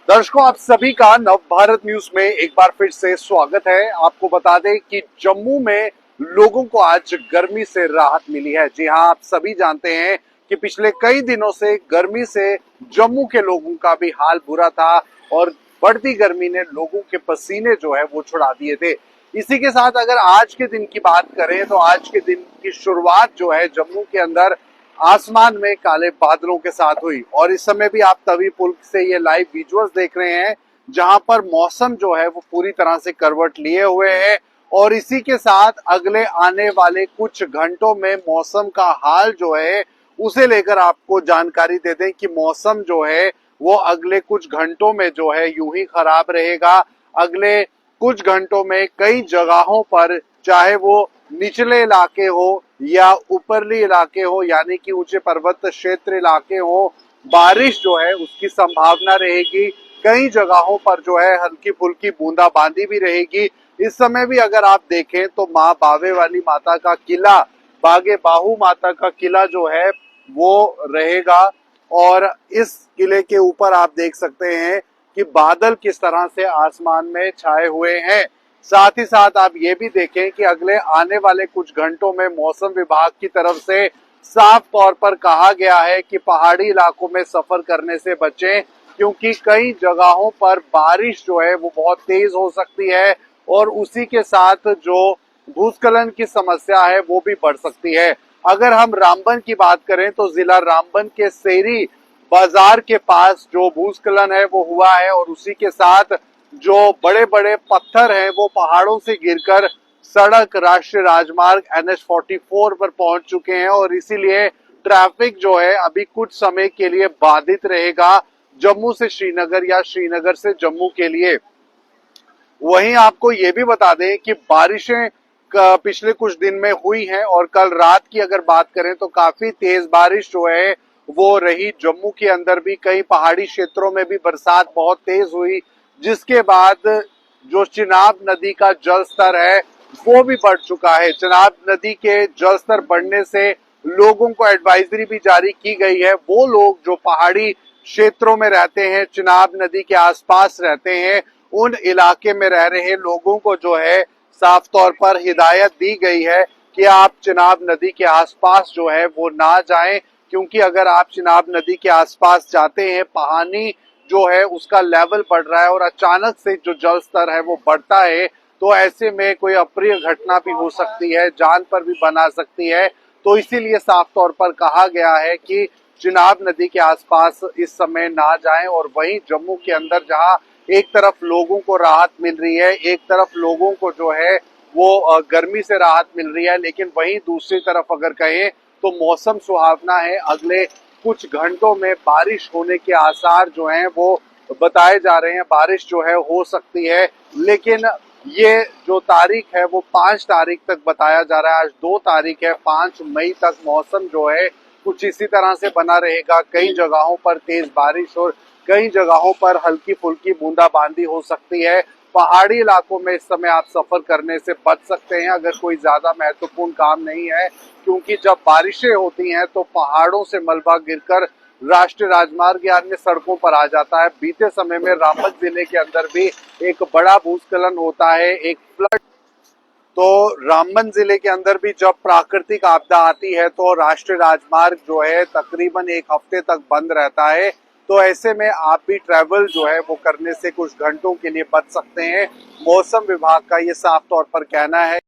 दर्शकों, आप सभी का नव भारत न्यूज में एक बार फिर से स्वागत है। आपको बता दें कि जम्मू में लोगों को आज गर्मी से राहत मिली है। जी हां, आप सभी जानते हैं कि पिछले कई दिनों से गर्मी से जम्मू के लोगों का भी हाल बुरा था और बढ़ती गर्मी ने लोगों के पसीने जो है वो छुड़ा दिए थे। इसी के साथ अगर आज के दिन की बात करें तो आज के दिन की शुरुआत जो है जम्मू के अंदर आसमान में काले बादलों के साथ हुई। और इस समय भी आप तवी पुल से ये लाइव विजुअल्स देख रहे हैं जहां पर मौसम जो है वो पूरी तरह से करवट लिए हुए है। और इसी के साथ अगले आने वाले कुछ घंटों में मौसम का हाल जो है उसे लेकर आपको जानकारी दे दें कि मौसम जो है वो अगले कुछ घंटों में जो है यूं ही खराब रहेगा। अगले कुछ घंटों में कई जगहों पर, चाहे वो निचले इलाके हो या ऊपरली इलाके हो यानी कि ऊंचे पर्वत क्षेत्र इलाके हो, बारिश जो है उसकी संभावना रहेगी। कई जगहों पर जो है हल्की फुल्की बूंदाबांदी भी रहेगी। इस समय भी अगर आप देखें तो माँ बावे वाली माता का किला, बागे बाहू माता का किला जो है वो रहेगा। और इस किले के ऊपर आप देख सकते हैं कि बादल किस तरह से आसमान में छाए हुए हैं। साथ ही साथ आप ये भी देखें कि अगले आने वाले कुछ घंटों में मौसम विभाग की तरफ से साफ तौर पर कहा गया है कि पहाड़ी इलाकों में सफर करने से बचें, क्योंकि कई जगहों पर बारिश जो है वो बहुत तेज हो सकती है और उसी के साथ जो भूस्खलन की समस्या है वो भी बढ़ सकती है। अगर हम रामबन की बात करें तो जिला रामबन के सेरी बाजार के पास जो भूस्खलन है वो हुआ है और उसी के साथ जो बड़े बड़े पत्थर हैं वो पहाड़ों से गिरकर सड़क राष्ट्रीय राजमार्ग NH-44 पर पहुंच चुके हैं और इसीलिए ट्रैफिक जो है अभी कुछ समय के लिए बाधित रहेगा जम्मू से श्रीनगर या श्रीनगर से जम्मू के लिए। वहीं आपको ये भी बता दें कि बारिशें पिछले कुछ दिन में हुई हैं और कल रात की अगर बात करें तो काफी तेज बारिश जो है वो रही। जम्मू के अंदर भी कई पहाड़ी क्षेत्रों में भी बरसात बहुत तेज हुई, जिसके बाद जो चिनाब नदी का जल स्तर है वो भी बढ़ चुका है। चिनाब नदी के जल स्तर बढ़ने से लोगों को एडवाइजरी भी जारी की गई है। वो लोग जो पहाड़ी क्षेत्रों में रहते हैं, चिनाब नदी के आसपास रहते हैं, उन इलाके में रह रहे लोगों को जो है साफ तौर पर हिदायत दी गई है कि आप चिनाब नदी के आसपास जो है वो ना जाएं, क्योंकि अगर आप चिनाब नदी के आसपास जाते हैं, पानी जो है उसका लेवल बढ़ रहा है और अचानक से जो जल स्तर है वो बढ़ता है तो ऐसे में कोई अप्रिय घटना भी हो सकती है, जान पर भी बना सकती है। तो इसीलिए साफ तौर पर कहा गया है कि चिनाब नदी के आसपास इस समय ना जाएं। और वहीं जम्मू के अंदर जहां एक तरफ लोगों को राहत मिल रही है, एक तरफ लोगों को जो है वो गर्मी से राहत मिल रही है, लेकिन वहीं दूसरी तरफ अगर कहें तो मौसम सुहावना है। अगले कुछ घंटों में बारिश होने के आसार जो हैं वो बताए जा रहे हैं। बारिश जो है हो सकती है, लेकिन ये जो तारीख है वो 5 तारीख तक बताया जा रहा है। आज 2 तारीख है, 5 मई तक मौसम जो है कुछ इसी तरह से बना रहेगा। कई जगहों पर तेज बारिश और कई जगहों पर हल्की फुल्की बूंदाबांदी हो सकती है। पहाड़ी इलाकों में इस समय आप सफर करने से बच सकते हैं अगर कोई ज्यादा महत्वपूर्ण काम नहीं है, क्योंकि जब बारिशें होती हैं तो पहाड़ों से मलबा गिरकर राष्ट्रीय राजमार्ग या अन्य सड़कों पर आ जाता है। बीते समय में रामबन जिले के अंदर भी एक बड़ा भूस्खलन होता है, एक फ्लड। तो रामबन जिले के अंदर भी जब प्राकृतिक आपदा आती है तो राष्ट्रीय राजमार्ग जो है तकरीबन 1 हफ्ते तक बंद रहता है। तो ऐसे में आप भी ट्रैवल जो है वो करने से कुछ घंटों के लिए बच सकते हैं। मौसम विभाग का ये साफ तौर पर कहना है।